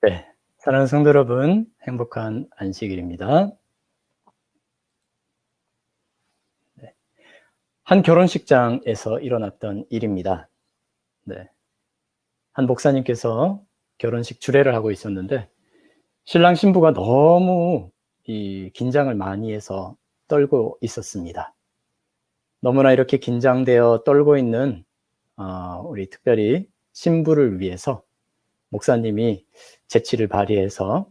네, 사랑하는 성도 여러분, 행복한 안식일입니다. 네, 한 결혼식장에서 일어났던 일입니다. 네, 한 목사님께서 결혼식 주례를 하고 있었는데 신랑 신부가 너무 긴장을 많이 해서 떨고 있었습니다. 너무나 이렇게 긴장되어 떨고 있는 우리 특별히 신부를 위해서 목사님이 재치를 발휘해서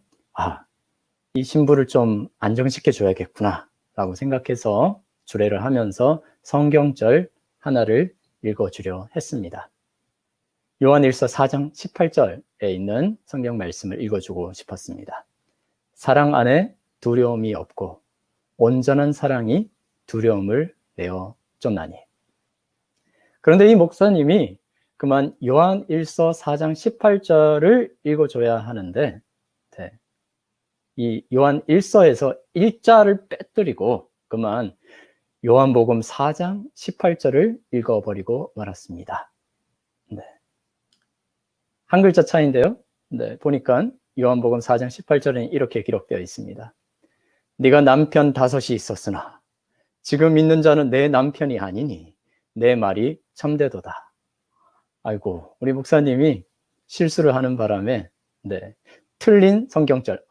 이 신부를 좀 안정시켜 줘야겠구나 라고 생각해서 주례를 하면서 성경절 하나를 읽어주려 했습니다. 요한일서 4장 18절에 있는 성경 말씀을 읽어주고 싶었습니다. 사랑 안에 두려움이 없고 온전한 사랑이 두려움을 내어 쫓나니. 그런데 이 목사님이 그만 요한일서 4장 18절을 읽어줘야 하는데 이 요한일서에서 일자를 빼뜨리고 그만 요한복음 4장 18절을 읽어버리고 말았습니다. 네. 한 글자 차이인데요. 네, 보니까 요한복음 4장 18절에는 이렇게 기록되어 있습니다. 네가 남편 5이 있었으나 지금 있는 자는 내 남편이 아니니 내 말이 참되도다. 아이고, 우리 목사님이 실수를 하는 바람에 틀린 성경절,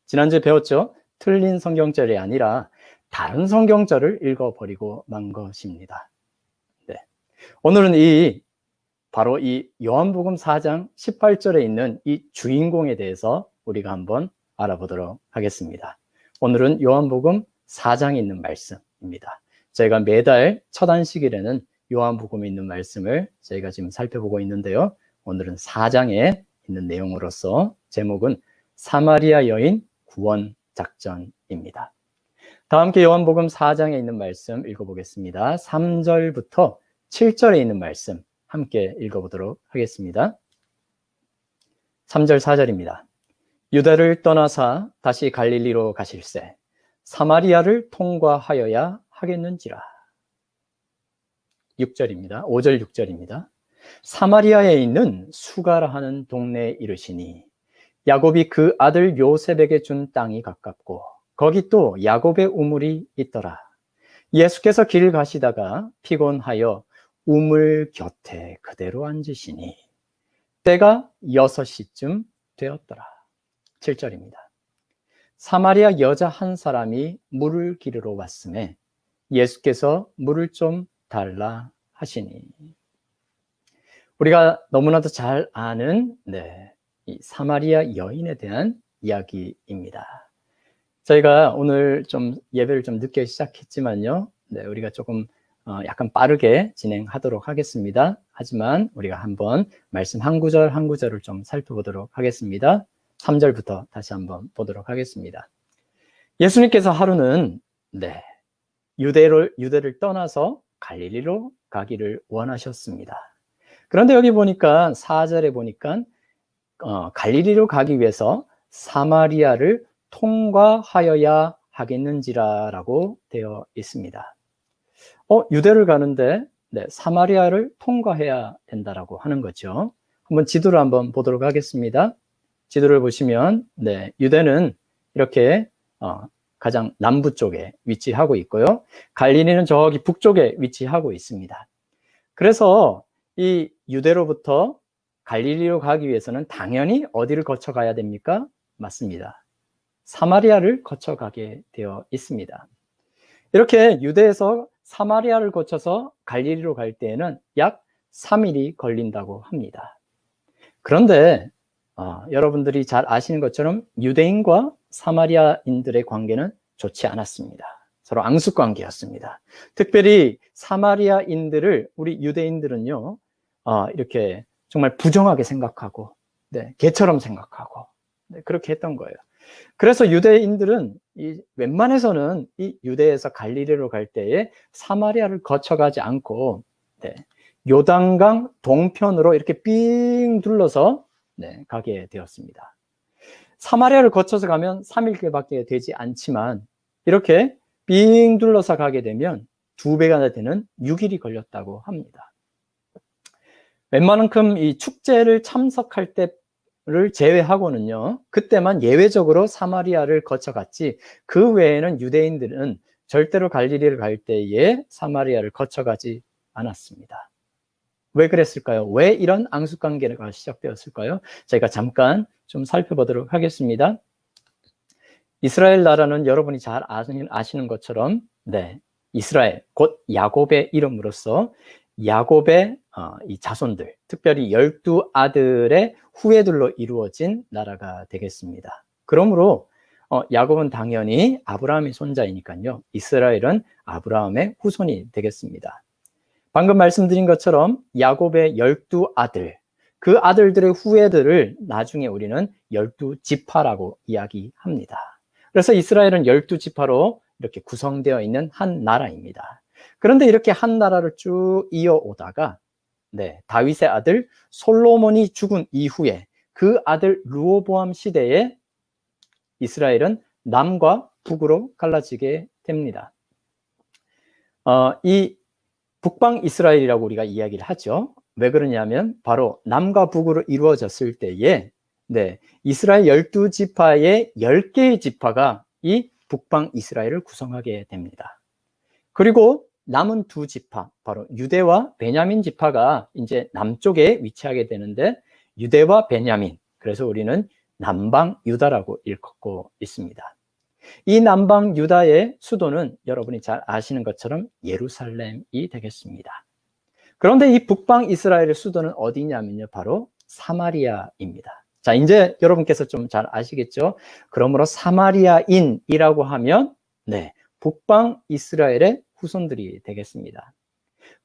지난주에 배웠죠? 틀린 성경절이 아니라 다른 성경절을 읽어버리고 만 것입니다. 네. 오늘은 바로 이 요한복음 4장 18절에 있는 이 주인공에 대해서 우리가 한번 알아보도록 하겠습니다. 오늘은 요한복음 4장에 있는 말씀입니다. 저희가 매달 첫 안식일에는 요한복음에 있는 말씀을 저희가 지금 살펴보고 있는데요. 오늘은 4장에 있는 내용으로서 제목은 사마리아 여인 구원 작전입니다. 다 함께 요한복음 4장에 있는 말씀 읽어보겠습니다. 3절부터 7절에 있는 말씀 함께 읽어보도록 하겠습니다. 3절 4절입니다. 유다를 떠나사 다시 갈릴리로 가실새 사마리아를 통과하여야 하겠는지라. 6절입니다. 5절 6절입니다. 사마리아에 있는 수가라 하는 동네에 이르시니 야곱이 그 아들 요셉에게 준 땅이 가깝고 거기 또 야곱의 우물이 있더라. 예수께서 길 가시다가 피곤하여 우물 곁에 그대로 앉으시니 때가 6시쯤 되었더라. 7절입니다. 사마리아 여자 한 사람이 물을 기르러 왔음에 예수께서 물을 좀 달라 하시니. 우리가 너무나도 잘 아는 이 사마리아 여인에 대한 이야기입니다. 저희가 오늘 좀 예배를 좀 늦게 시작했지만요. 우리가 조금 약간 빠르게 진행하도록 하겠습니다. 하지만 우리가 한번 말씀 한 구절 한 구절을 좀 살펴보도록 하겠습니다. 3절부터 다시 한번 보도록 하겠습니다. 예수님께서 하루는 유대를 떠나서 갈릴리로 가기를 원하셨습니다. 그런데 여기 보니까 4절에 보니까 갈릴리로 가기 위해서 사마리아를 통과하여야 하겠는지라라고 되어 있습니다. 유대를 가는데 사마리아를 통과해야 된다라고 하는 거죠. 한번 지도를 한번 보도록 하겠습니다. 지도를 보시면 유대는 이렇게 가장 남부 쪽에 위치하고 있고요. 갈릴리는 저기 북쪽에 위치하고 있습니다. 그래서 이 유대로부터 갈릴리로 가기 위해서는 당연히 어디를 거쳐 가야 됩니까? 맞습니다. 사마리아를 거쳐 가게 되어 있습니다. 이렇게 유대에서 사마리아를 거쳐서 갈릴리로 갈 때에는 약 3일이 걸린다고 합니다. 그런데 여러분들이 잘 아시는 것처럼 유대인과 사마리아인들의 관계는 좋지 않았습니다. 서로 앙숙관계였습니다. 특별히 사마리아인들을 우리 유대인들은요, 이렇게 정말 부정하게 생각하고, 개처럼 생각하고, 그렇게 했던 거예요. 그래서 유대인들은 웬만해서는 이 유대에서 갈릴리로 갈 때에 사마리아를 거쳐가지 않고 요단강 동편으로 이렇게 삥 둘러서 가게 되었습니다. 사마리아를 거쳐서 가면 3일밖에 되지 않지만 이렇게 삥 둘러서 가게 되면 2배가 되는 6일이 걸렸다고 합니다. 웬만큼 이 축제를 참석할 때를 제외하고는요, 그때만 예외적으로 사마리아를 거쳐갔지, 그 외에는 유대인들은 절대로 갈릴리를 갈 때에 사마리아를 거쳐가지 않았습니다. 왜 그랬을까요? 왜 이런 앙숙관계가 시작되었을까요? 저희가 잠깐 좀 살펴보도록 하겠습니다. 이스라엘 나라는 여러분이 잘 아시는 것처럼, 네, 이스라엘, 곧 야곱의 이름으로서 야곱의 이 자손들, 특별히 12아들의 후예들로 이루어진 나라가 되겠습니다. 그러므로 야곱은 당연히 아브라함의 손자이니까요, 이스라엘은 아브라함의 후손이 되겠습니다. 방금 말씀드린 것처럼 야곱의 12아들, 그 아들들의 후예들을 나중에 우리는 12지파라고 이야기합니다. 그래서 이스라엘은 12지파로 이렇게 구성되어 있는 한 나라입니다. 그런데 이렇게 한 나라를 쭉 이어오다가, 네, 다윗의 아들 솔로몬이 죽은 이후에 그 아들 르호보암 시대에 이스라엘은 남과 북으로 갈라지게 됩니다. 이 북방 이스라엘이라고 우리가 이야기를 하죠. 왜 그러냐면 바로 남과 북으로 이루어졌을 때에, 네, 이스라엘 12지파의 10개의 지파가 이 북방 이스라엘을 구성하게 됩니다. 그리고 남은 2지파, 바로 유대와 베냐민 지파가 이제 남쪽에 위치하게 되는데, 유대와 베냐민, 그래서 우리는 남방 유다라고 일컫고 있습니다. 이 남방 유다의 수도는 여러분이 잘 아시는 것처럼 예루살렘이 되겠습니다. 그런데 이 북방 이스라엘의 수도는 어디냐면요, 바로 사마리아입니다. 자, 이제 여러분께서 좀 잘 아시겠죠? 그러므로 사마리아인이라고 하면, 네, 북방 이스라엘의 후손들이 되겠습니다.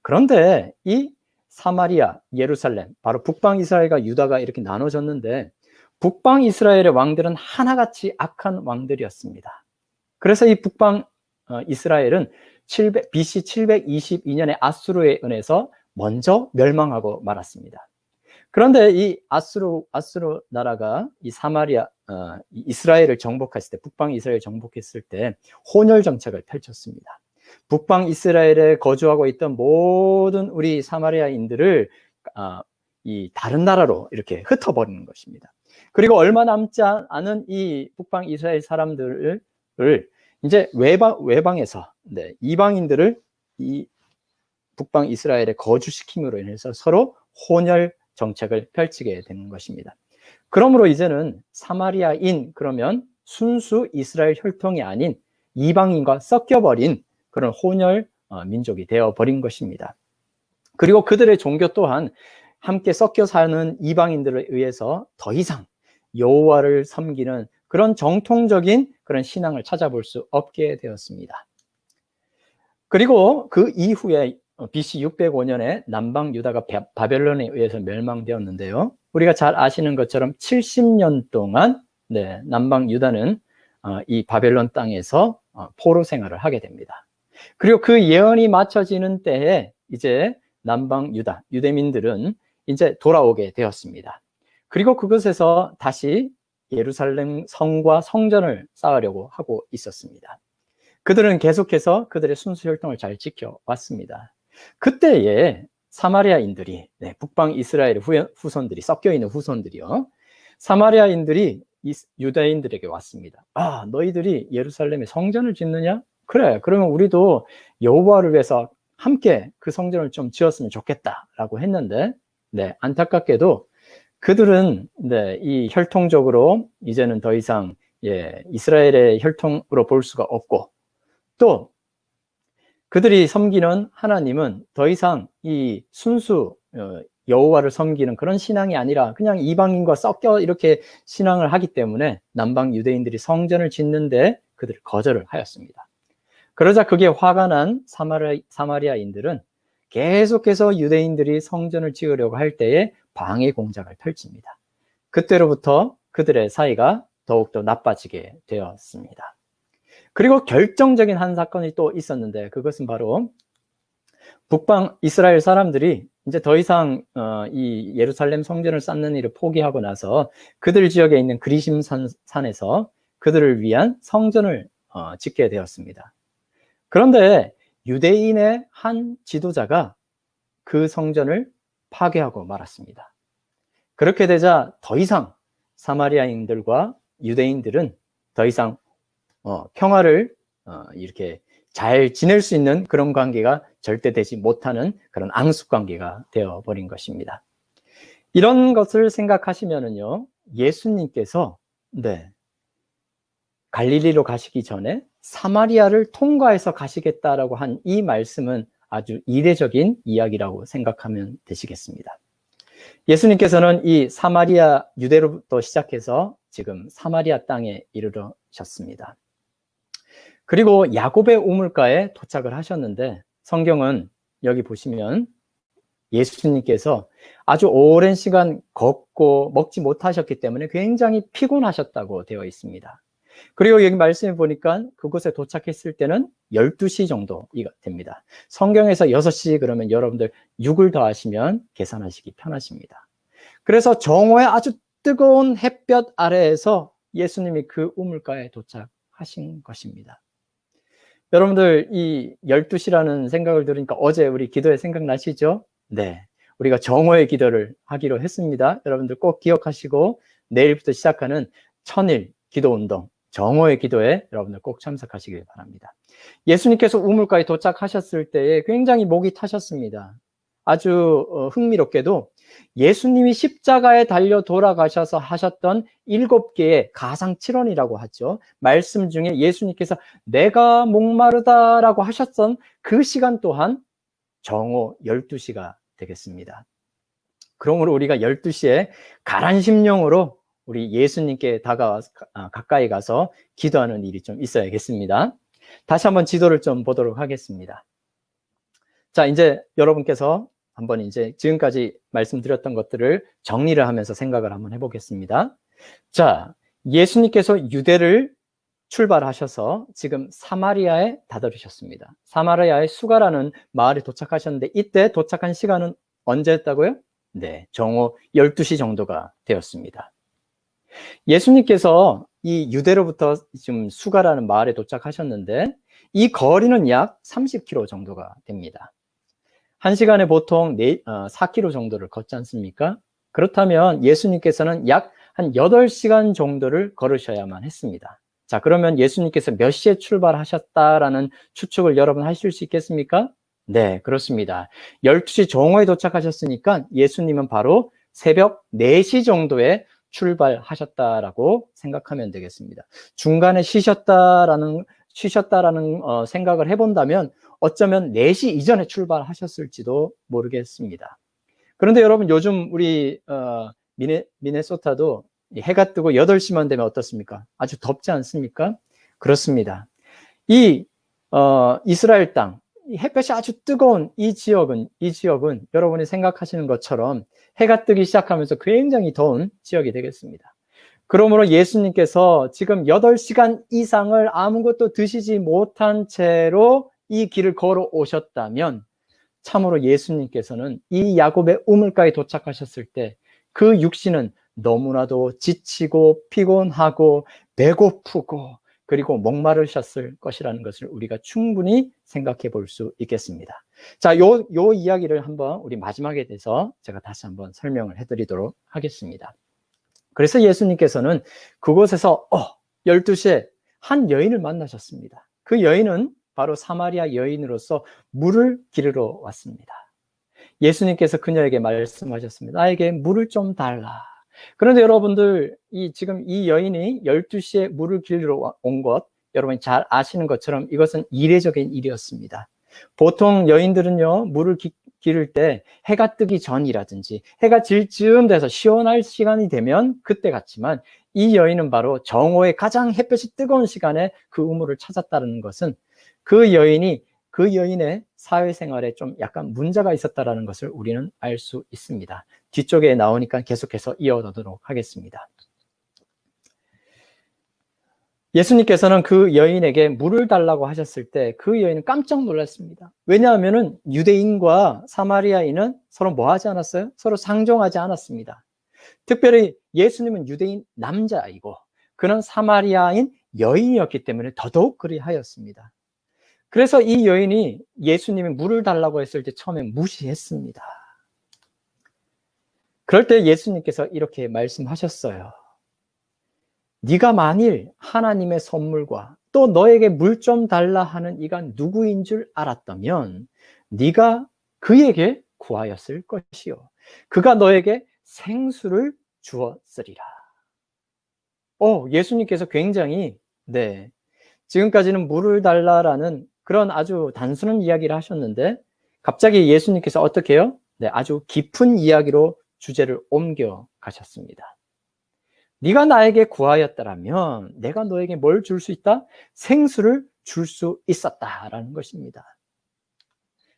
그런데 이 사마리아, 예루살렘, 바로 북방 이스라엘과 유다가 이렇게 나눠졌는데, 북방 이스라엘의 왕들은 하나같이 악한 왕들이었습니다. 그래서 이 북방 이스라엘은 BC 722년에 아수르에 의해서 먼저 멸망하고 말았습니다. 그런데 이 아수르 나라가 이 사마리아, 이스라엘을 정복했을 때, 북방 이스라엘을 정복했을 때 혼혈 정책을 펼쳤습니다. 북방 이스라엘에 거주하고 있던 모든 우리 사마리아인들을 이 다른 나라로 이렇게 흩어버리는 것입니다. 그리고 얼마 남지 않은 이 북방 이스라엘 사람들을 이제 외방에서, 네, 이방인들을 이 북방 이스라엘에 거주시킴으로 인해서 서로 혼혈 정책을 펼치게 되는 것입니다. 그러므로 이제는 사마리아인, 그러면 순수 이스라엘 혈통이 아닌 이방인과 섞여버린 그런 혼혈 민족이 되어버린 것입니다. 그리고 그들의 종교 또한 함께 섞여 사는 이방인들에 의해서 더 이상 여호와를 섬기는 그런 정통적인 그런 신앙을 찾아볼 수 없게 되었습니다. 그리고 그 이후에 BC 605년에 남방 유다가 바벨론에 의해서 멸망되었는데요. 우리가 잘 아시는 것처럼 70년 동안, 네, 남방 유다는 이 바벨론 땅에서 포로 생활을 하게 됩니다. 그리고 그 예언이 맞춰지는 때에 이제 남방 유다, 유대민들은 이제 돌아오게 되었습니다. 그리고 그곳에서 다시 예루살렘 성과 성전을 쌓으려고 하고 있었습니다. 그들은 계속해서 그들의 순수 혈통을 잘 지켜왔습니다. 그때에 사마리아인들이, 네, 북방 이스라엘의 후손들이, 섞여있는 후손들이요, 사마리아인들이 유대인들에게 왔습니다. 아, 너희들이 예루살렘에 성전을 짓느냐? 그래, 그러면 우리도 여호와를 위해서 함께 그 성전을 좀 지었으면 좋겠다라고 했는데, 네, 안타깝게도 그들은, 네, 이 혈통적으로 이제는 더 이상, 예, 이스라엘의 혈통으로 볼 수가 없고, 또 그들이 섬기는 하나님은 더 이상 이 순수 여호와를 섬기는 그런 신앙이 아니라 그냥 이방인과 섞여 이렇게 신앙을 하기 때문에 남방 유대인들이 성전을 짓는데 그들을 거절을 하였습니다. 그러자 그게 화가 난 사마리아인들은 계속해서 유대인들이 성전을 지으려고 할 때에 방해 공작을 펼칩니다. 그때로부터 그들의 사이가 더욱더 나빠지게 되었습니다. 그리고 결정적인 한 사건이 또 있었는데, 그것은 바로 북방 이스라엘 사람들이 이제 더 이상 이 예루살렘 성전을 쌓는 일을 포기하고 나서 그들 지역에 있는 그리심 산에서 그들을 위한 성전을 짓게 되었습니다. 그런데 유대인의 한 지도자가 그 성전을 파괴하고 말았습니다. 그렇게 되자 더 이상 사마리아인들과 유대인들은 더 이상 평화를 이렇게 잘 지낼 수 있는 그런 관계가 절대 되지 못하는 그런 앙숙 관계가 되어버린 것입니다. 이런 것을 생각하시면은요, 예수님께서 갈릴리로 가시기 전에 사마리아를 통과해서 가시겠다라고 한 이 말씀은 아주 이례적인 이야기라고 생각하면 되시겠습니다. 예수님께서는 이 사마리아 유대로부터 시작해서 지금 사마리아 땅에 이르러셨습니다. 그리고 야곱의 우물가에 도착을 하셨는데, 성경은 여기 보시면 예수님께서 아주 오랜 시간 걷고 먹지 못하셨기 때문에 굉장히 피곤하셨다고 되어 있습니다. 그리고 여기 말씀해 보니까 그곳에 도착했을 때는 12시 정도가 됩니다. 성경에서 6시 그러면 여러분들 6을 더하시면 계산하시기 편하십니다. 그래서 정오의 아주 뜨거운 햇볕 아래에서 예수님이 그 우물가에 도착하신 것입니다. 여러분들 이 12시라는 생각을 들으니까 어제 우리 기도에 생각나시죠? 네, 우리가 정오의 기도를 하기로 했습니다. 여러분들 꼭 기억하시고 내일부터 시작하는 천일 기도운동 정오의 기도에 여러분들 꼭 참석하시길 바랍니다. 예수님께서 우물가에 도착하셨을 때에 굉장히 목이 타셨습니다. 아주 흥미롭게도 예수님이 십자가에 달려 돌아가셔서 하셨던 7개의 가상칠언이라고 하죠. 말씀 중에 예수님께서 내가 목마르다라고 하셨던 그 시간 또한 정오 12시가 되겠습니다. 그러므로 우리가 12시에 가란 심령으로 우리 예수님께 가까이 가서 기도하는 일이 좀 있어야겠습니다. 다시 한번 지도를 좀 보도록 하겠습니다. 자, 이제 여러분께서 한번 이제 지금까지 말씀드렸던 것들을 정리를 하면서 생각을 한번 해보겠습니다. 자, 예수님께서 유대를 출발하셔서 지금 사마리아에 다다르셨습니다. 사마리아의 수가라는 마을에 도착하셨는데 이때 도착한 시간은 언제였다고요? 네, 정오 12시 정도가 되었습니다. 예수님께서 이 유대로부터 지금 수가라는 마을에 도착하셨는데 이 거리는 약 30km 정도가 됩니다. 1시간에 보통 4km 정도를 걷지 않습니까? 그렇다면 예수님께서는 약 한 8시간 정도를 걸으셔야만 했습니다. 자, 그러면 예수님께서 몇 시에 출발하셨다라는 추측을 여러분 하실 수 있겠습니까? 네, 그렇습니다. 12시 정오에 도착하셨으니까 예수님은 바로 새벽 4시 정도에 출발하셨다라고 생각하면 되겠습니다. 중간에 쉬셨다라는 생각을 해본다면 어쩌면 4시 이전에 출발하셨을지도 모르겠습니다. 그런데 여러분 요즘 우리 미네소타도 해가 뜨고 8시만 되면 어떻습니까? 아주 덥지 않습니까? 그렇습니다. 이 이스라엘 땅, 햇볕이 아주 뜨거운 이 지역은 여러분이 생각하시는 것처럼 해가 뜨기 시작하면서 굉장히 더운 지역이 되겠습니다. 그러므로 예수님께서 지금 8시간 이상을 아무것도 드시지 못한 채로 이 길을 걸어 오셨다면 참으로 예수님께서는 이 야곱의 우물가에 도착하셨을 때 그 육신은 너무나도 지치고 피곤하고 배고프고 그리고 목마르셨을 것이라는 것을 우리가 충분히 생각해 볼 수 있겠습니다. 자, 요 이야기를 한번 우리 마지막에 대해서 제가 다시 한번 설명을 해드리도록 하겠습니다. 그래서 예수님께서는 그곳에서 12시에 한 여인을 만나셨습니다. 그 여인은 바로 사마리아 여인으로서 물을 기르러 왔습니다. 예수님께서 그녀에게 말씀하셨습니다. 나에게 물을 좀 달라. 그런데 여러분들 지금 이 여인이 12시에 물을 기르러 온 것 여러분이 잘 아시는 것처럼 이것은 이례적인 일이었습니다. 보통 여인들은요 물을 기를 때 해가 뜨기 전이라든지 해가 질 즈음 돼서 시원할 시간이 되면 그때 같지만 이 여인은 바로 정오의 가장 햇볕이 뜨거운 시간에 그 우물을 찾았다는 것은 그 여인의 사회생활에 좀 약간 문제가 있었다는 것을 우리는 알 수 있습니다. 뒤쪽에 나오니까 계속해서 이어가도록 하겠습니다. 예수님께서는 그 여인에게 물을 달라고 하셨을 때 그 여인은 깜짝 놀랐습니다. 왜냐하면 유대인과 사마리아인은 서로 뭐 하지 않았어요? 서로 상종하지 않았습니다. 특별히 예수님은 유대인 남자이고 그는 사마리아인 여인이었기 때문에 더더욱 그리하였습니다. 그래서 이 여인이 예수님이 물을 달라고 했을 때 처음에 무시했습니다. 그럴 때 예수님께서 이렇게 말씀하셨어요. 네가 만일 하나님의 선물과 또 너에게 물 좀 달라 하는 이가 누구인 줄 알았다면 네가 그에게 구하였을 것이요 그가 너에게 생수를 주었으리라. 예수님께서 굉장히 지금까지는 물을 달라라는 그런 아주 단순한 이야기를 하셨는데 갑자기 예수님께서 어떻게 해요? 아주 깊은 이야기로 주제를 옮겨 가셨습니다. 네가 나에게 구하였더라면 내가 너에게 뭘 줄 수 있다? 생수를 줄 수 있었다라는 것입니다.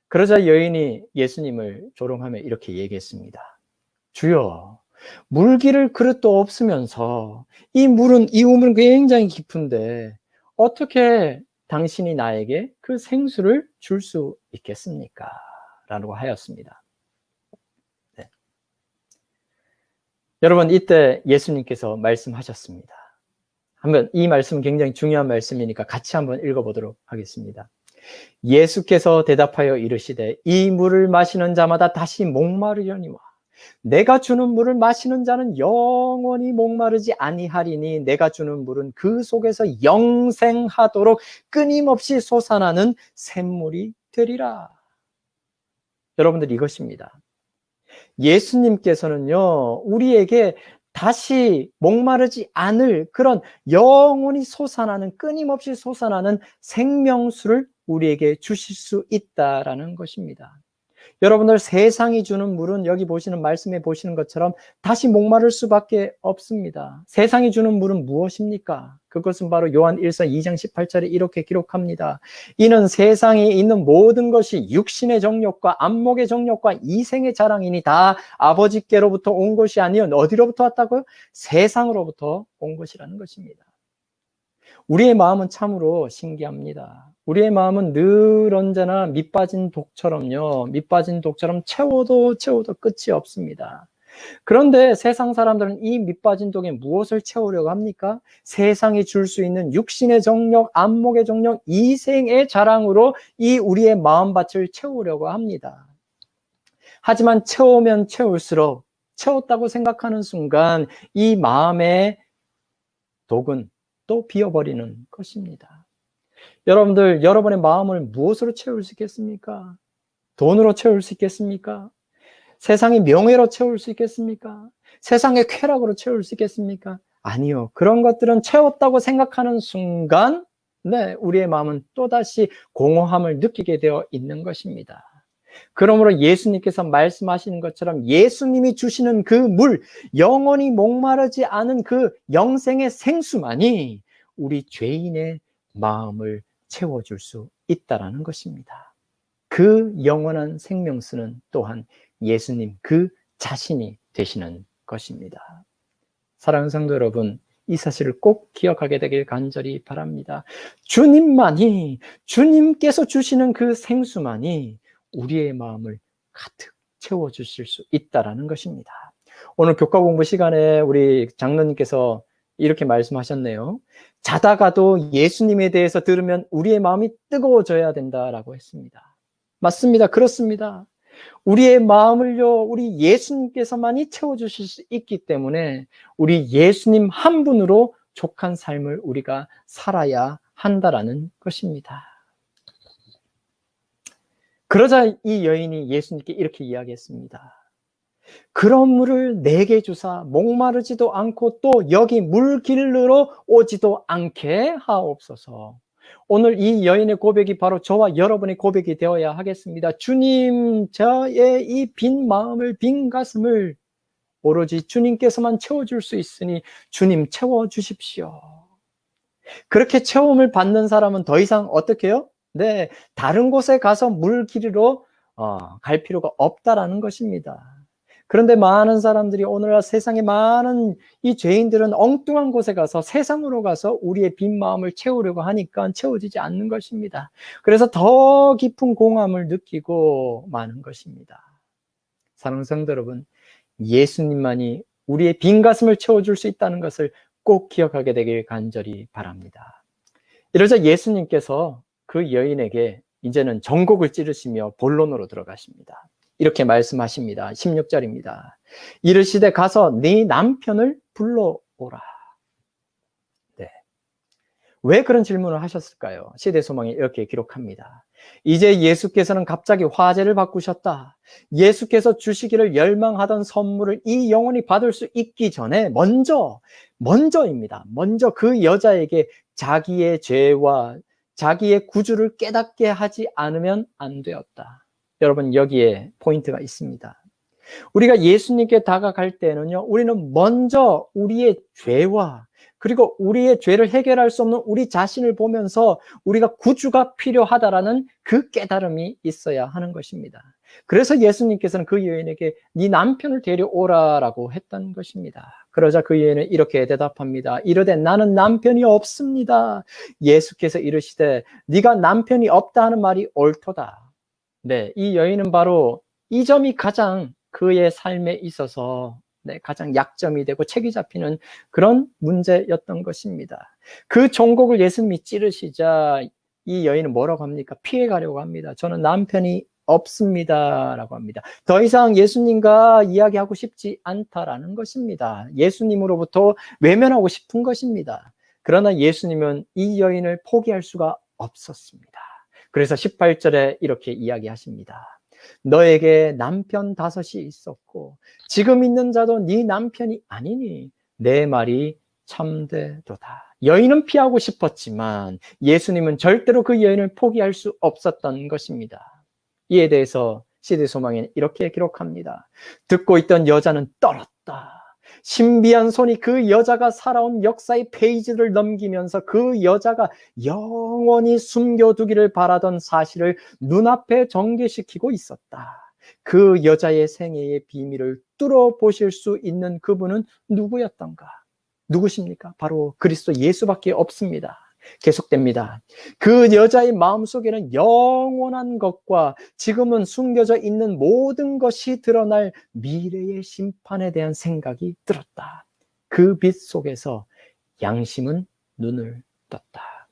그러자 여인이 예수님을 조롱하며 이렇게 얘기했습니다. 주여, 물기를 그릇도 없으면서 이 우물은 굉장히 깊은데 어떻게 당신이 나에게 그 생수를 줄 수 있겠습니까? 라고 하였습니다. 여러분, 이때 예수님께서 말씀하셨습니다. 한번 이 말씀은 굉장히 중요한 말씀이니까 같이 한번 읽어보도록 하겠습니다. 예수께서 대답하여 이르시되 이 물을 마시는 자마다 다시 목마르려니와 내가 주는 물을 마시는 자는 영원히 목마르지 아니하리니 내가 주는 물은 그 속에서 영생하도록 끊임없이 솟아나는 샘물이 되리라. 여러분들, 이것입니다. 예수님께서는요, 우리에게 다시 목마르지 않을 그런 영원히 솟아나는, 끊임없이 솟아나는 생명수를 우리에게 주실 수 있다라는 것입니다. 여러분들, 세상이 주는 물은 여기 보시는 말씀에 보시는 것처럼 다시 목마를 수밖에 없습니다. 세상이 주는 물은 무엇입니까? 그것은 바로 요한 1서 2장 18절에 이렇게 기록합니다. 이는 세상에 있는 모든 것이 육신의 정욕과 안목의 정욕과 이생의 자랑이니 다 아버지께로부터 온 것이 아니요 어디로부터 왔다고요? 세상으로부터 온 것이라는 것입니다. 우리의 마음은 참으로 신기합니다. 우리의 마음은 늘 언제나 밑빠진 독처럼요. 밑빠진 독처럼 채워도 끝이 없습니다. 그런데 세상 사람들은 이 밑빠진 독에 무엇을 채우려고 합니까? 세상이 줄 수 있는 육신의 정욕, 안목의 정욕, 이생의 자랑으로 이 우리의 마음밭을 채우려고 합니다. 하지만 채우면 채울수록 채웠다고 생각하는 순간 이 마음의 독은 또 비어버리는 것입니다. 여러분들, 여러분의 마음을 무엇으로 채울 수 있겠습니까? 돈으로 채울 수 있겠습니까? 세상의 명예로 채울 수 있겠습니까? 세상의 쾌락으로 채울 수 있겠습니까? 아니요. 그런 것들은 채웠다고 생각하는 순간 우리의 마음은 또다시 공허함을 느끼게 되어 있는 것입니다. 그러므로 예수님께서 말씀하시는 것처럼 예수님이 주시는 그 물, 영원히 목마르지 않은 그 영생의 생수만이 우리 죄인의 마음을 채워줄 수 있다는 것입니다. 그 영원한 생명수는 또한 예수님 그 자신이 되시는 것입니다. 사랑하는 성도 여러분, 이 사실을 꼭 기억하게 되길 간절히 바랍니다. 주님께서 주시는 그 생수만이 우리의 마음을 가득 채워주실 수 있다는 것입니다. 오늘 교과 공부 시간에 우리 장로님께서 이렇게 말씀하셨네요. 자다가도 예수님에 대해서 들으면 우리의 마음이 뜨거워져야 된다라고 했습니다. 맞습니다. 그렇습니다. 우리의 마음을요, 우리 예수님께서만이 채워주실 수 있기 때문에 우리 예수님 한 분으로 족한 삶을 우리가 살아야 한다라는 것입니다. 그러자 이 여인이 예수님께 이렇게 이야기했습니다. 그런 물을 내게 주사 목마르지도 않고 또 여기 물길로 오지도 않게 하옵소서. 오늘 이 여인의 고백이 바로 저와 여러분의 고백이 되어야 하겠습니다. 주님, 저의 이 빈 마음을, 빈 가슴을 오로지 주님께서만 채워줄 수 있으니 주님 채워주십시오. 그렇게 채움을 받는 사람은 더 이상 어떻게 해요? 다른 곳에 가서 물길로 갈 필요가 없다라는 것입니다. 그런데 많은 사람들이 오늘날 세상에 많은 이 죄인들은 엉뚱한 곳에 가서 세상으로 가서 우리의 빈 마음을 채우려고 하니까 채워지지 않는 것입니다. 그래서 더 깊은 공허함을 느끼고 마는 것입니다. 사랑하는 성도 여러분, 예수님만이 우리의 빈 가슴을 채워줄 수 있다는 것을 꼭 기억하게 되길 간절히 바랍니다. 이러자 예수님께서 그 여인에게 이제는 전곡을 찌르시며 본론으로 들어가십니다. 이렇게 말씀하십니다. 16절입니다. 이르시되 가서 네 남편을 불러오라. 네. 왜 그런 질문을 하셨을까요? 시대소망이 이렇게 기록합니다. 이제 예수께서는 갑자기 화제를 바꾸셨다. 예수께서 주시기를 열망하던 선물을 이 영혼이 받을 수 있기 전에 먼저입니다. 먼저 그 여자에게 자기의 죄와 자기의 구주를 깨닫게 하지 않으면 안 되었다. 여러분, 여기에 포인트가 있습니다. 우리가 예수님께 다가갈 때는요, 우리는 먼저 우리의 죄와 그리고 우리의 죄를 해결할 수 없는 우리 자신을 보면서 우리가 구주가 필요하다라는 그 깨달음이 있어야 하는 것입니다. 그래서 예수님께서는 그 여인에게 네 남편을 데려오라라고 했던 것입니다. 그러자 그 여인은 이렇게 대답합니다. 이르되 나는 남편이 없습니다. 예수께서 이르시되 네가 남편이 없다 하는 말이 옳도다. 네, 이 여인은 바로 이 점이 가장 그의 삶에 있어서 가장 약점이 되고 책이 잡히는 그런 문제였던 것입니다. 그 종곡을 예수님이 찌르시자 이 여인은 뭐라고 합니까? 피해가려고 합니다. 저는 남편이 없습니다 라고 합니다. 더 이상 예수님과 이야기하고 싶지 않다라는 것입니다. 예수님으로부터 외면하고 싶은 것입니다. 그러나 예수님은 이 여인을 포기할 수가 없었습니다. 그래서 18절에 이렇게 이야기하십니다. 너에게 남편 5이 있었고 지금 있는 자도 네 남편이 아니니 내 말이 참되도다. 여인은 피하고 싶었지만 예수님은 절대로 그 여인을 포기할 수 없었던 것입니다. 이에 대해서 시대소망에는 이렇게 기록합니다. 듣고 있던 여자는 떨었다. 신비한 손이 그 여자가 살아온 역사의 페이지를 넘기면서 그 여자가 영원히 숨겨두기를 바라던 사실을 눈앞에 전개시키고 있었다. 그 여자의 생애의 비밀을 뚫어보실 수 있는 그분은 누구였던가? 누구십니까? 바로 그리스도 예수밖에 없습니다. 계속됩니다. 그 여자의 마음속에는 영원한 것과 지금은 숨겨져 있는 모든 것이 드러날 미래의 심판에 대한 생각이 들었다. 그 빛 속에서 양심은 눈을 떴다.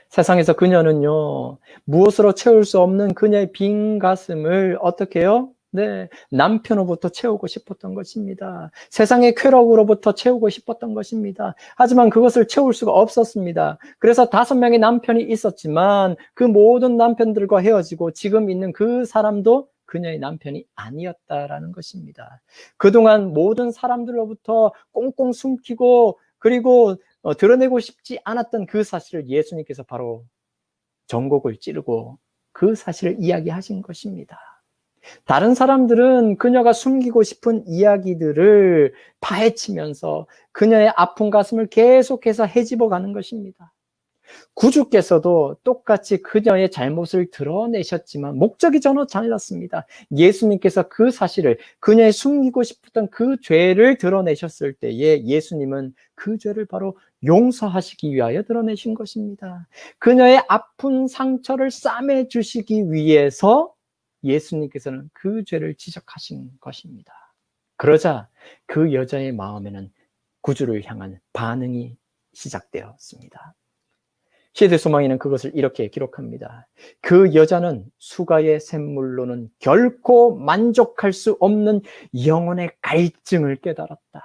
세상에서 그녀는요, 무엇으로 채울 수 없는 그녀의 빈 가슴을 어떻게 해요? 네, 남편으로부터 채우고 싶었던 것입니다. 세상의 쾌락으로부터 채우고 싶었던 것입니다. 하지만 그것을 채울 수가 없었습니다. 그래서 5명의 남편이 있었지만 그 모든 남편들과 헤어지고 지금 있는 그 사람도 그녀의 남편이 아니었다라는 것입니다. 그동안 모든 사람들로부터 꽁꽁 숨기고 그리고 드러내고 싶지 않았던 그 사실을 예수님께서 바로 전곡을 찌르고 그 사실을 이야기하신 것입니다. 다른 사람들은 그녀가 숨기고 싶은 이야기들을 파헤치면서 그녀의 아픈 가슴을 계속해서 헤집어 가는 것입니다. 구주께서도 똑같이 그녀의 잘못을 드러내셨지만 목적이 전혀 달랐습니다. 예수님께서 그 사실을 그녀의 숨기고 싶었던 그 죄를 드러내셨을 때에 예수님은 그 죄를 바로 용서하시기 위하여 드러내신 것입니다. 그녀의 아픈 상처를 싸매 주시기 위해서 예수님께서는 그 죄를 지적하신 것입니다. 그러자 그 여자의 마음에는 구주를 향한 반응이 시작되었습니다. 시대소망에는 그것을 이렇게 기록합니다. 그 여자는 수가의 샘물로는 결코 만족할 수 없는 영혼의 갈증을 깨달았다.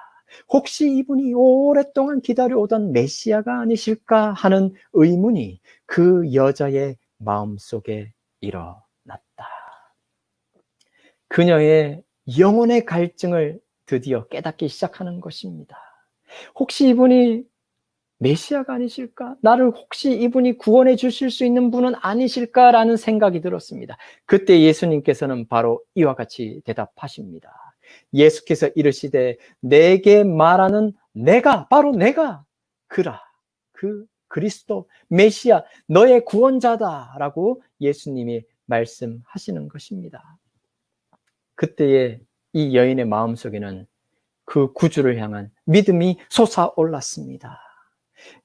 혹시 이분이 오랫동안 기다려오던 메시아가 아니실까 하는 의문이 그 여자의 마음속에 일어났다. 그녀의 영혼의 갈증을 드디어 깨닫기 시작하는 것입니다. 혹시 이분이 메시아가 아니실까? 나를 혹시 이분이 구원해 주실 수 있는 분은 아니실까라는 생각이 들었습니다. 그때 예수님께서는 바로 이와 같이 대답하십니다. 예수께서 이르시되 내게 말하는 내가 바로 내가 그라 그 그리스도 메시아 너의 구원자다라고 예수님이 말씀하시는 것입니다. 그때의 이 여인의 마음속에는 그 구주를 향한 믿음이 솟아올랐습니다.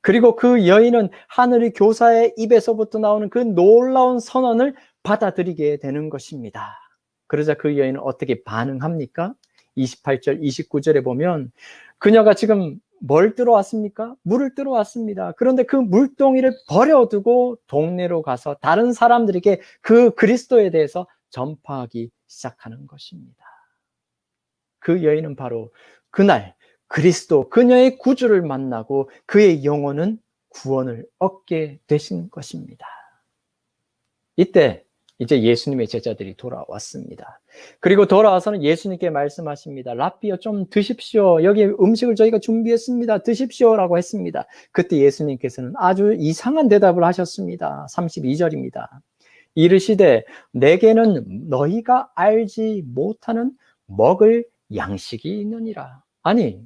그리고 그 여인은 하늘의 교사의 입에서부터 나오는 그 놀라운 선언을 받아들이게 되는 것입니다. 그러자 그 여인은 어떻게 반응합니까? 28절, 29절에 보면 그녀가 지금 뭘 뜨러 왔습니까? 물을 뜨러 왔습니다. 그런데 그 물동이를 버려두고 동네로 가서 다른 사람들에게 그 그리스도에 대해서 전파하기 시작하는 것입니다. 그 여인은 바로 그날 그리스도, 그녀의 구주를 만나고 그의 영혼은 구원을 얻게 되신 것입니다. 이때 이제 예수님의 제자들이 돌아왔습니다. 그리고 돌아와서는 예수님께 말씀하십니다. 랍비여, 좀 드십시오. 여기 음식을 저희가 준비했습니다. 드십시오라고 했습니다. 그때 예수님께서는 아주 이상한 대답을 하셨습니다. 32절입니다. 이르시되 내게는 너희가 알지 못하는 먹을 양식이 있느니라. 아니,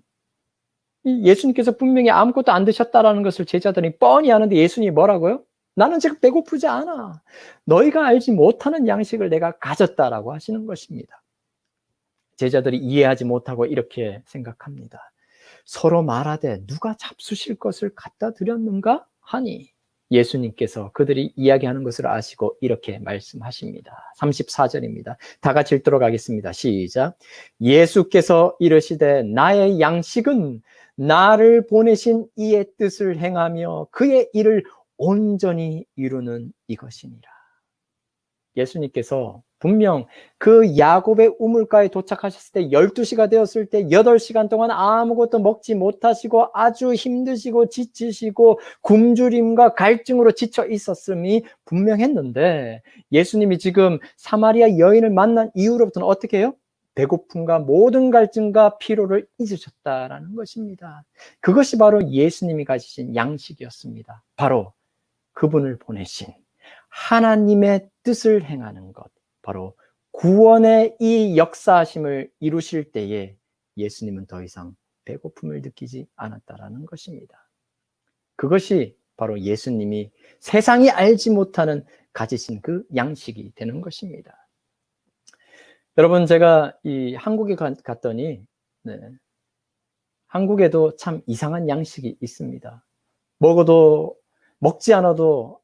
예수님께서 분명히 아무것도 안 드셨다라는 것을 제자들이 뻔히 아는데 예수님이 뭐라고요? 나는 지금 배고프지 않아. 너희가 알지 못하는 양식을 내가 가졌다라고 하시는 것입니다. 제자들이 이해하지 못하고 이렇게 생각합니다. 서로 말하되 누가 잡수실 것을 갖다 드렸는가 하니 예수님께서 그들이 이야기하는 것을 아시고 이렇게 말씀하십니다. 34절입니다. 다 같이 읽도록 하겠습니다. 시작. 예수께서 이르시되 나의 양식은 나를 보내신 이의 뜻을 행하며 그의 일을 온전히 이루는 이것이니라. 예수님께서 분명 그 야곱의 우물가에 도착하셨을 때 12시가 되었을 때 8시간 동안 아무것도 먹지 못하시고 아주 힘드시고 지치시고 굶주림과 갈증으로 지쳐 있었음이 분명했는데 예수님이 지금 사마리아 여인을 만난 이후로부터는 어떻게 해요? 배고픔과 모든 갈증과 피로를 잊으셨다라는 것입니다. 그것이 바로 예수님이 가지신 양식이었습니다. 바로 그분을 보내신 하나님의 뜻을 행하는 것, 바로 구원의 이 역사하심을 이루실 때에 예수님은 더 이상 배고픔을 느끼지 않았다라는 것입니다. 그것이 바로 예수님이 세상이 알지 못하는 가지신 그 양식이 되는 것입니다. 여러분, 제가 이 한국에 갔더니 한국에도 참 이상한 양식이 있습니다. 먹지 않아도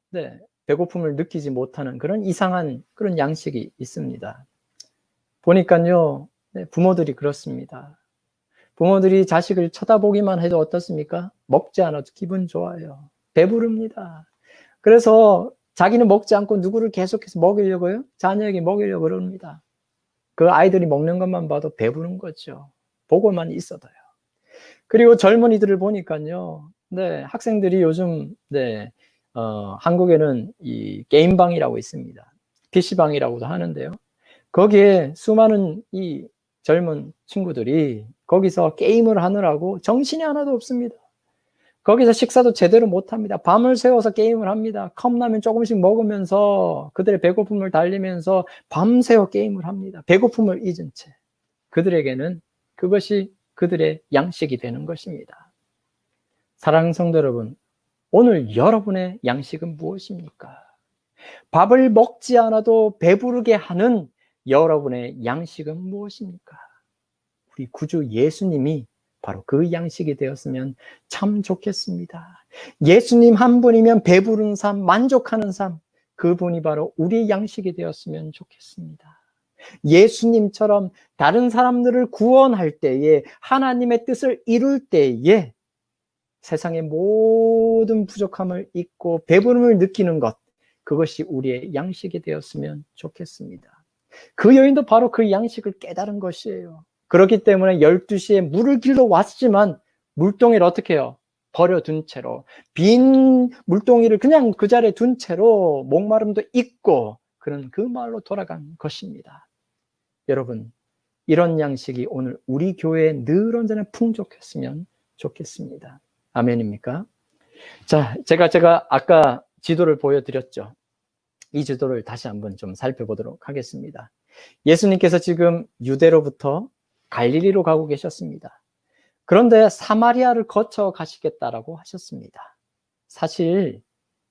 배고픔을 느끼지 못하는 그런 이상한 그런 양식이 있습니다. 보니까요, 부모들이 그렇습니다. 부모들이 자식을 쳐다보기만 해도 어떻습니까? 먹지 않아도 기분 좋아요. 배부릅니다. 그래서 자기는 먹지 않고 누구를 계속해서 먹이려고요? 자녀에게 먹이려고 그럽니다. 그 아이들이 먹는 것만 봐도 배부른 거죠. 보고만 있어도요. 그리고 젊은이들을 보니까요, 학생들이 요즘, 한국에는 이 게임방이라고 있습니다. PC방이라고도 하는데요. 거기에 수많은 이 젊은 친구들이 거기서 게임을 하느라고 정신이 하나도 없습니다. 거기서 식사도 제대로 못합니다. 밤을 새워서 게임을 합니다. 컵라면 조금씩 먹으면서 그들의 배고픔을 달래면서 밤새워 게임을 합니다. 배고픔을 잊은 채. 그들에게는 그것이 그들의 양식이 되는 것입니다. 사랑하는 성도 여러분, 오늘 여러분의 양식은 무엇입니까? 밥을 먹지 않아도 배부르게 하는 여러분의 양식은 무엇입니까? 우리 구주 예수님이 바로 그 양식이 되었으면 참 좋겠습니다. 예수님 한 분이면 배부른 삶, 만족하는 삶, 그분이 바로 우리의 양식이 되었으면 좋겠습니다. 예수님처럼 다른 사람들을 구원할 때에, 하나님의 뜻을 이룰 때에 세상의 모든 부족함을 잊고 배부름을 느끼는 것, 그것이 우리의 양식이 되었으면 좋겠습니다. 그 여인도 바로 그 양식을 깨달은 것이에요. 그렇기 때문에 12시에 물을 길러 왔지만 물동이를 어떻게 해요? 버려둔 채로, 빈 물동이를 그냥 그 자리에 둔 채로 목마름도 잊고 그런 그 마을로 돌아간 것입니다. 여러분, 이런 양식이 오늘 우리 교회에 늘 언제나 풍족했으면 좋겠습니다. 아멘입니까? 자, 제가 아까 지도를 보여드렸죠. 이 지도를 다시 한번 좀 살펴보도록 하겠습니다. 예수님께서 지금 유대로부터 갈릴리로 가고 계셨습니다. 그런데 사마리아를 거쳐 가시겠다라고 하셨습니다. 사실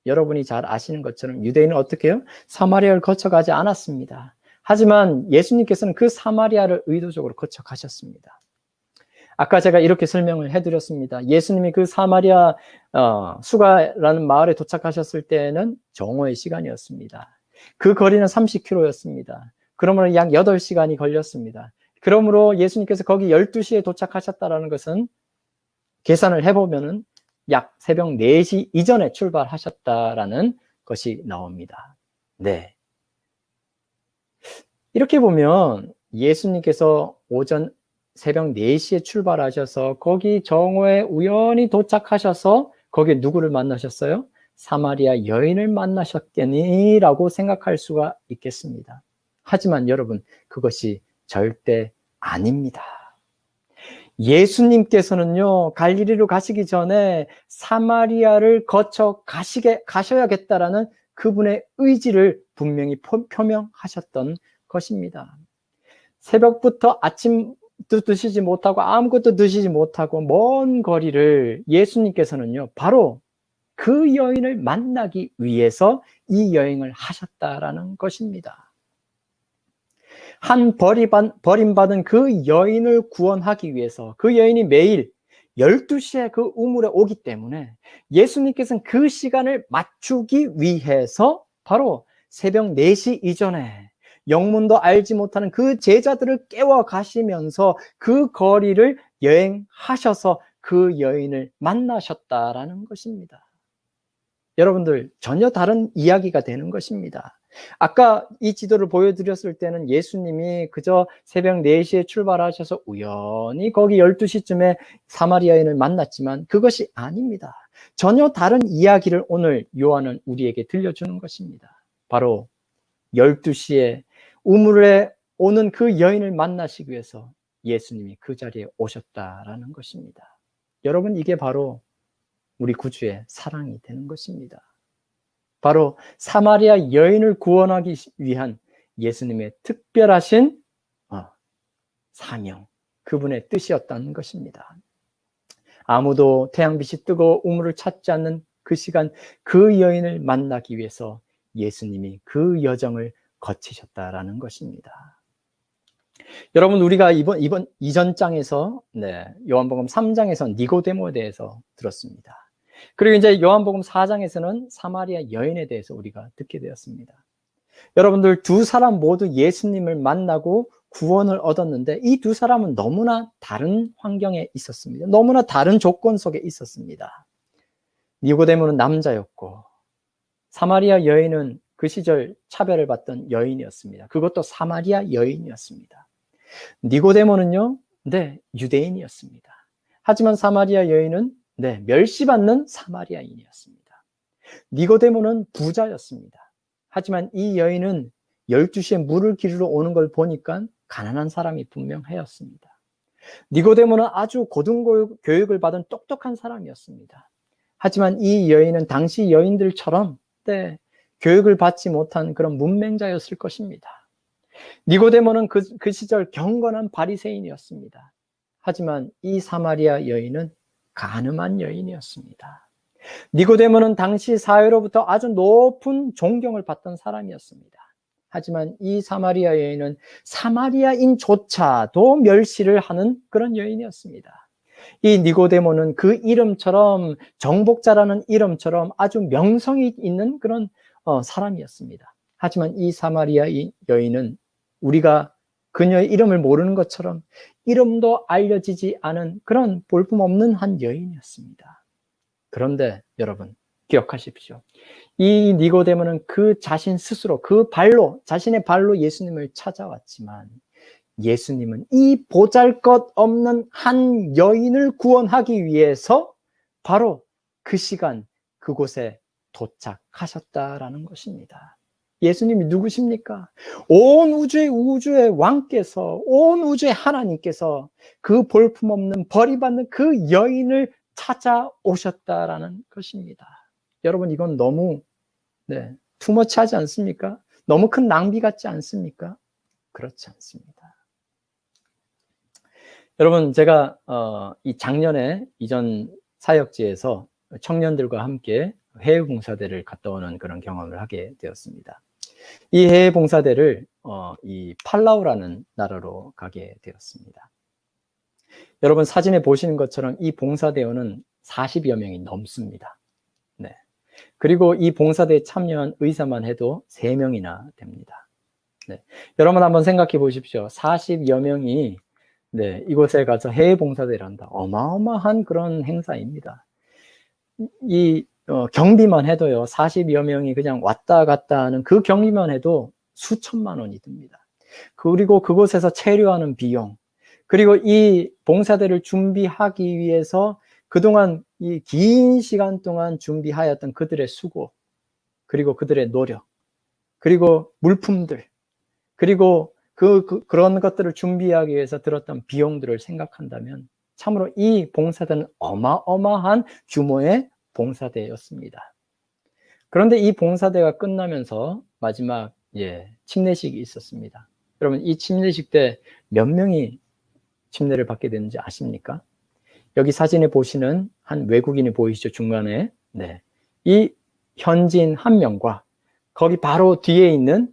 여러분이 잘 아시는 것처럼 유대인은 어떻게 해요? 사마리아를 거쳐 가지 않았습니다. 하지만 예수님께서는 그 사마리아를 의도적으로 거쳐 가셨습니다. 아까 제가 이렇게 설명을 해드렸습니다. 예수님이 그 사마리아 수가라는 마을에 도착하셨을 때는 정오의 시간이었습니다. 그 거리는 30km였습니다. 그러므로 약 8시간이 걸렸습니다. 그러므로 예수님께서 거기 12시에 도착하셨다는 것은 계산을 해보면은 약 새벽 4시 이전에 출발하셨다라는 것이 나옵니다. 네. 이렇게 보면 예수님께서 오전 새벽 4시에 출발하셔서 거기 정오에 우연히 도착하셔서 거기에 누구를 만나셨어요? 사마리아 여인을 만나셨겠니라고 생각할 수가 있겠습니다. 하지만 여러분, 그것이 절대 아닙니다. 예수님께서는요, 갈릴리로 가시기 전에 사마리아를 거쳐 가셔야겠다라는 그분의 의지를 분명히 표명하셨던 것입니다. 새벽부터 아침도 드시지 못하고 아무것도 드시지 못하고 먼 거리를 예수님께서는요, 바로 그 여인을 만나기 위해서 이 여행을 하셨다라는 것입니다. 한 버림받은 그 여인을 구원하기 위해서 그 여인이 매일 12시에 그 우물에 오기 때문에 예수님께서는 그 시간을 맞추기 위해서 바로 새벽 4시 이전에 영문도 알지 못하는 그 제자들을 깨워 가시면서 그 거리를 여행하셔서 그 여인을 만나셨다라는 것입니다. 여러분들, 전혀 다른 이야기가 되는 것입니다. 아까 이 지도를 보여드렸을 때는 예수님이 그저 새벽 4시에 출발하셔서 우연히 거기 12시쯤에 사마리아인을 만났지만 그것이 아닙니다. 전혀 다른 이야기를 오늘 요한은 우리에게 들려주는 것입니다. 바로 12시에 우물에 오는 그 여인을 만나시기 위해서 예수님이 그 자리에 오셨다라는 것입니다. 여러분, 이게 바로 우리 구주의 사랑이 되는 것입니다. 바로 사마리아 여인을 구원하기 위한 예수님의 특별하신 사명, 그분의 뜻이었다는 것입니다. 아무도 태양빛이 뜨고 우물을 찾지 않는 그 시간, 그 여인을 만나기 위해서 예수님이 그 여정을 거치셨다라는 것입니다. 여러분, 우리가 이전 장에서 요한복음 3장에서 니고데모에 대해서 들었습니다. 그리고 이제 요한복음 4장에서는 사마리아 여인에 대해서 우리가 듣게 되었습니다. 여러분들, 두 사람 모두 예수님을 만나고 구원을 얻었는데 이 두 사람은 너무나 다른 환경에 있었습니다. 너무나 다른 조건 속에 있었습니다. 니고데모는 남자였고 사마리아 여인은 그 시절 차별을 받던 여인이었습니다. 그것도 사마리아 여인이었습니다. 니고데모는요, 유대인이었습니다. 하지만 사마리아 여인은 멸시받는 사마리아인이었습니다. 니고데모는 부자였습니다. 하지만 이 여인은 12시에 물을 기르러 오는 걸 보니까 가난한 사람이 분명하였습니다. 니고데모는 아주 고등교육을 받은 똑똑한 사람이었습니다. 하지만 이 여인은 당시 여인들처럼 교육을 받지 못한 그런 문맹자였을 것입니다. 니고데모는 그 시절 경건한 바리새인이었습니다. 하지만 이 사마리아 여인은 간음한 여인이었습니다. 니고데모는 당시 사회로부터 아주 높은 존경을 받던 사람이었습니다. 하지만 이 사마리아 여인은 사마리아인조차도 멸시를 하는 그런 여인이었습니다. 이 니고데모는 그 이름처럼, 정복자라는 이름처럼 아주 명성이 있는 그런 사람이었습니다. 하지만 이 사마리아 여인은 우리가 그녀의 이름을 모르는 것처럼 이름도 알려지지 않은 그런 볼품없는 한 여인이었습니다. 그런데 여러분, 기억하십시오. 이 니고데모는 그 자신 스스로 자신의 발로 예수님을 찾아왔지만 예수님은 이 보잘것없는 한 여인을 구원하기 위해서 바로 그 시간 그곳에 도착하셨다라는 것입니다. 예수님이 누구십니까? 온 우주의 왕께서, 온 우주의 하나님께서 그 볼품없는 버림받는 그 여인을 찾아오셨다라는 것입니다. 여러분, 이건 너무 투머치하지 않습니까? 너무 큰 낭비 같지 않습니까? 그렇지 않습니다. 여러분, 제가 이 작년에 이전 사역지에서 청년들과 함께 해외 봉사대를 갔다 오는 그런 경험을 하게 되었습니다. 이 해외 봉사대를 이 팔라우라는 나라로 가게 되었습니다. 여러분, 사진에 보시는 것처럼 이 봉사대원은 40여 명이 넘습니다. 그리고 이 봉사대에 참여한 의사만 해도 3명이나 됩니다. 여러분, 한번 생각해 보십시오. 40여 명이 네, 이곳에 가서 해외 봉사대를 한다. 어마어마한 그런 행사입니다. 경비만 해도요, 40여 명이 그냥 왔다 갔다 하는 그 경비만 해도 수천만 원이 듭니다. 그리고 그곳에서 체류하는 비용, 그리고 이 봉사대를 준비하기 위해서 그동안 이 긴 시간 동안 준비하였던 그들의 수고, 그리고 그들의 노력, 그리고 물품들, 그리고 그런 것들을 준비하기 위해서 들었던 비용들을 생각한다면 참으로 이 봉사대는 어마어마한 규모의 봉사대였습니다. 그런데 이 봉사대가 끝나면서 마지막 침례식이 있었습니다. 여러분, 이 침례식 때 몇 명이 침례를 받게 되는지 아십니까? 여기 사진에 보시는 한 외국인이 보이시죠? 중간에. 네. 이 현지인 한 명과 거기 바로 뒤에 있는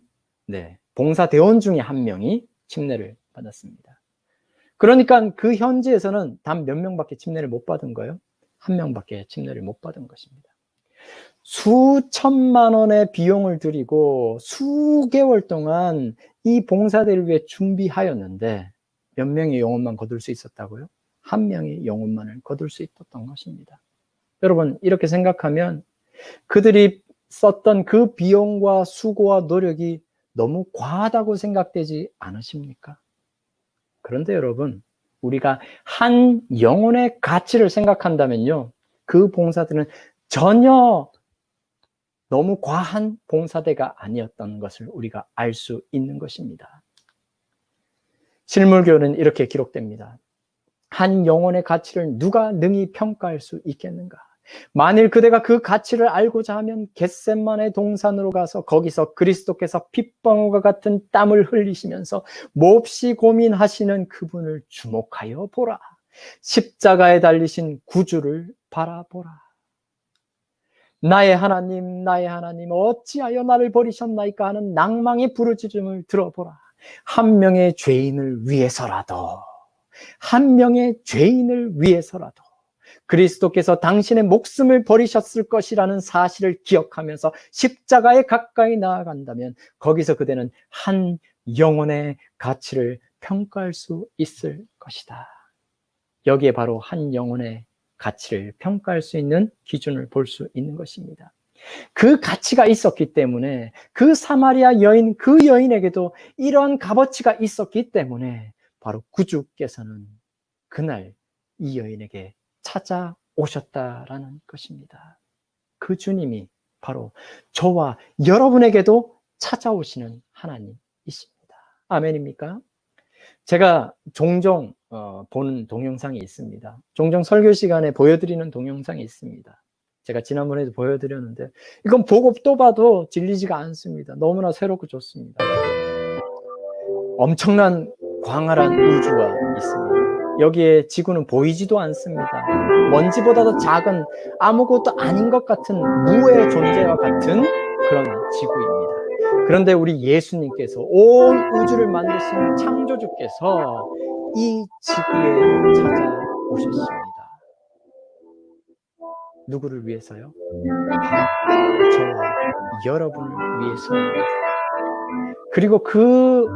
봉사대원 중에 한 명이 침례를 받았습니다. 그러니까 그 현지에서는 단 몇 명밖에 침례를 못 받은 거예요? 한 명밖에 침례를 못 받은 것입니다. 수천만 원의 비용을 들이고 수개월 동안 이 봉사대를 위해 준비하였는데 몇 명의 영혼만 거둘 수 있었다고요? 한 명의 영혼만을 거둘 수 있었던 것입니다. 여러분, 이렇게 생각하면 그들이 썼던 그 비용과 수고와 노력이 너무 과하다고 생각되지 않으십니까? 그런데 여러분, 우리가 한 영혼의 가치를 생각한다면요, 그 봉사들은 전혀 너무 과한 봉사대가 아니었던 것을 우리가 알 수 있는 것입니다. 실물교는 이렇게 기록됩니다. 한 영혼의 가치를 누가 능히 평가할 수 있겠는가? 만일 그대가 그 가치를 알고자 하면 겟세마네 동산으로 가서 거기서 그리스도께서 핏방울과 같은 땀을 흘리시면서 몹시 고민하시는 그분을 주목하여 보라. 십자가에 달리신 구주를 바라보라. 나의 하나님, 나의 하나님, 어찌하여 나를 버리셨나이까 하는 낭망의 부르짖음을 들어보라. 한 명의 죄인을 위해서라도, 한 명의 죄인을 위해서라도 그리스도께서 당신의 목숨을 버리셨을 것이라는 사실을 기억하면서 십자가에 가까이 나아간다면 거기서 그대는 한 영혼의 가치를 평가할 수 있을 것이다. 여기에 바로 한 영혼의 가치를 평가할 수 있는 기준을 볼 수 있는 것입니다. 그 가치가 있었기 때문에 그 사마리아 여인, 그 여인에게도 이러한 값어치가 있었기 때문에 바로 구주께서는 그날 이 여인에게 찾아오셨다라는 것입니다. 그 주님이 바로 저와 여러분에게도 찾아오시는 하나님이십니다. 아멘입니까? 제가 종종 보는 동영상이 있습니다. 종종 설교 시간에 보여드리는 동영상이 있습니다. 제가 지난번에도 보여드렸는데 이건 보고 또 봐도 질리지가 않습니다. 너무나 새롭고 좋습니다. 엄청난 광활한 우주가 있습니다. 여기에 지구는 보이지도 않습니다. 먼지보다도 작은 아무것도 아닌 것 같은 무의 존재와 같은 그런 지구입니다. 그런데 우리 예수님께서 온 우주를 만드신 창조주께서 이 지구에 찾아오셨습니다. 누구를 위해서요? 바로 저와 여러분을 위해서입니다. 그리고 그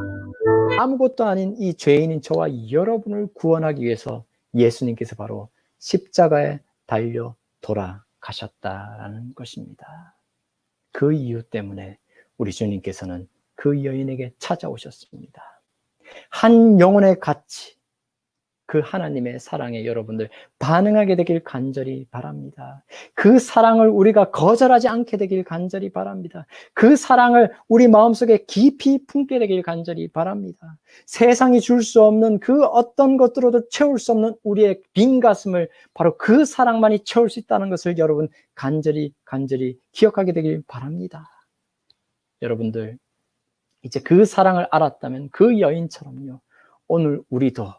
아무것도 아닌 이 죄인인 저와 여러분을 구원하기 위해서 예수님께서 바로 십자가에 달려 돌아가셨다라는 것입니다. 그 이유 때문에 우리 주님께서는 그 여인에게 찾아오셨습니다. 한 영혼의 가치, 그 하나님의 사랑에 여러분들 반응하게 되길 간절히 바랍니다. 그 사랑을 우리가 거절하지 않게 되길 간절히 바랍니다. 그 사랑을 우리 마음속에 깊이 품게 되길 간절히 바랍니다. 세상이 줄 수 없는 그 어떤 것들로도 채울 수 없는 우리의 빈 가슴을 바로 그 사랑만이 채울 수 있다는 것을 여러분 간절히 기억하게 되길 바랍니다. 여러분들 이제 그 사랑을 알았다면 그 여인처럼요, 오늘 우리도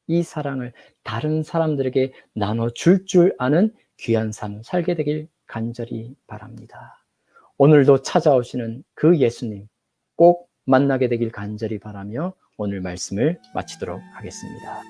이 사랑을 다른 사람들에게 나눠줄 줄 아는 귀한 삶 살게 되길 간절히 바랍니다. 오늘도 찾아오시는 그 예수님 꼭 만나게 되길 간절히 바라며 오늘 말씀을 마치도록 하겠습니다.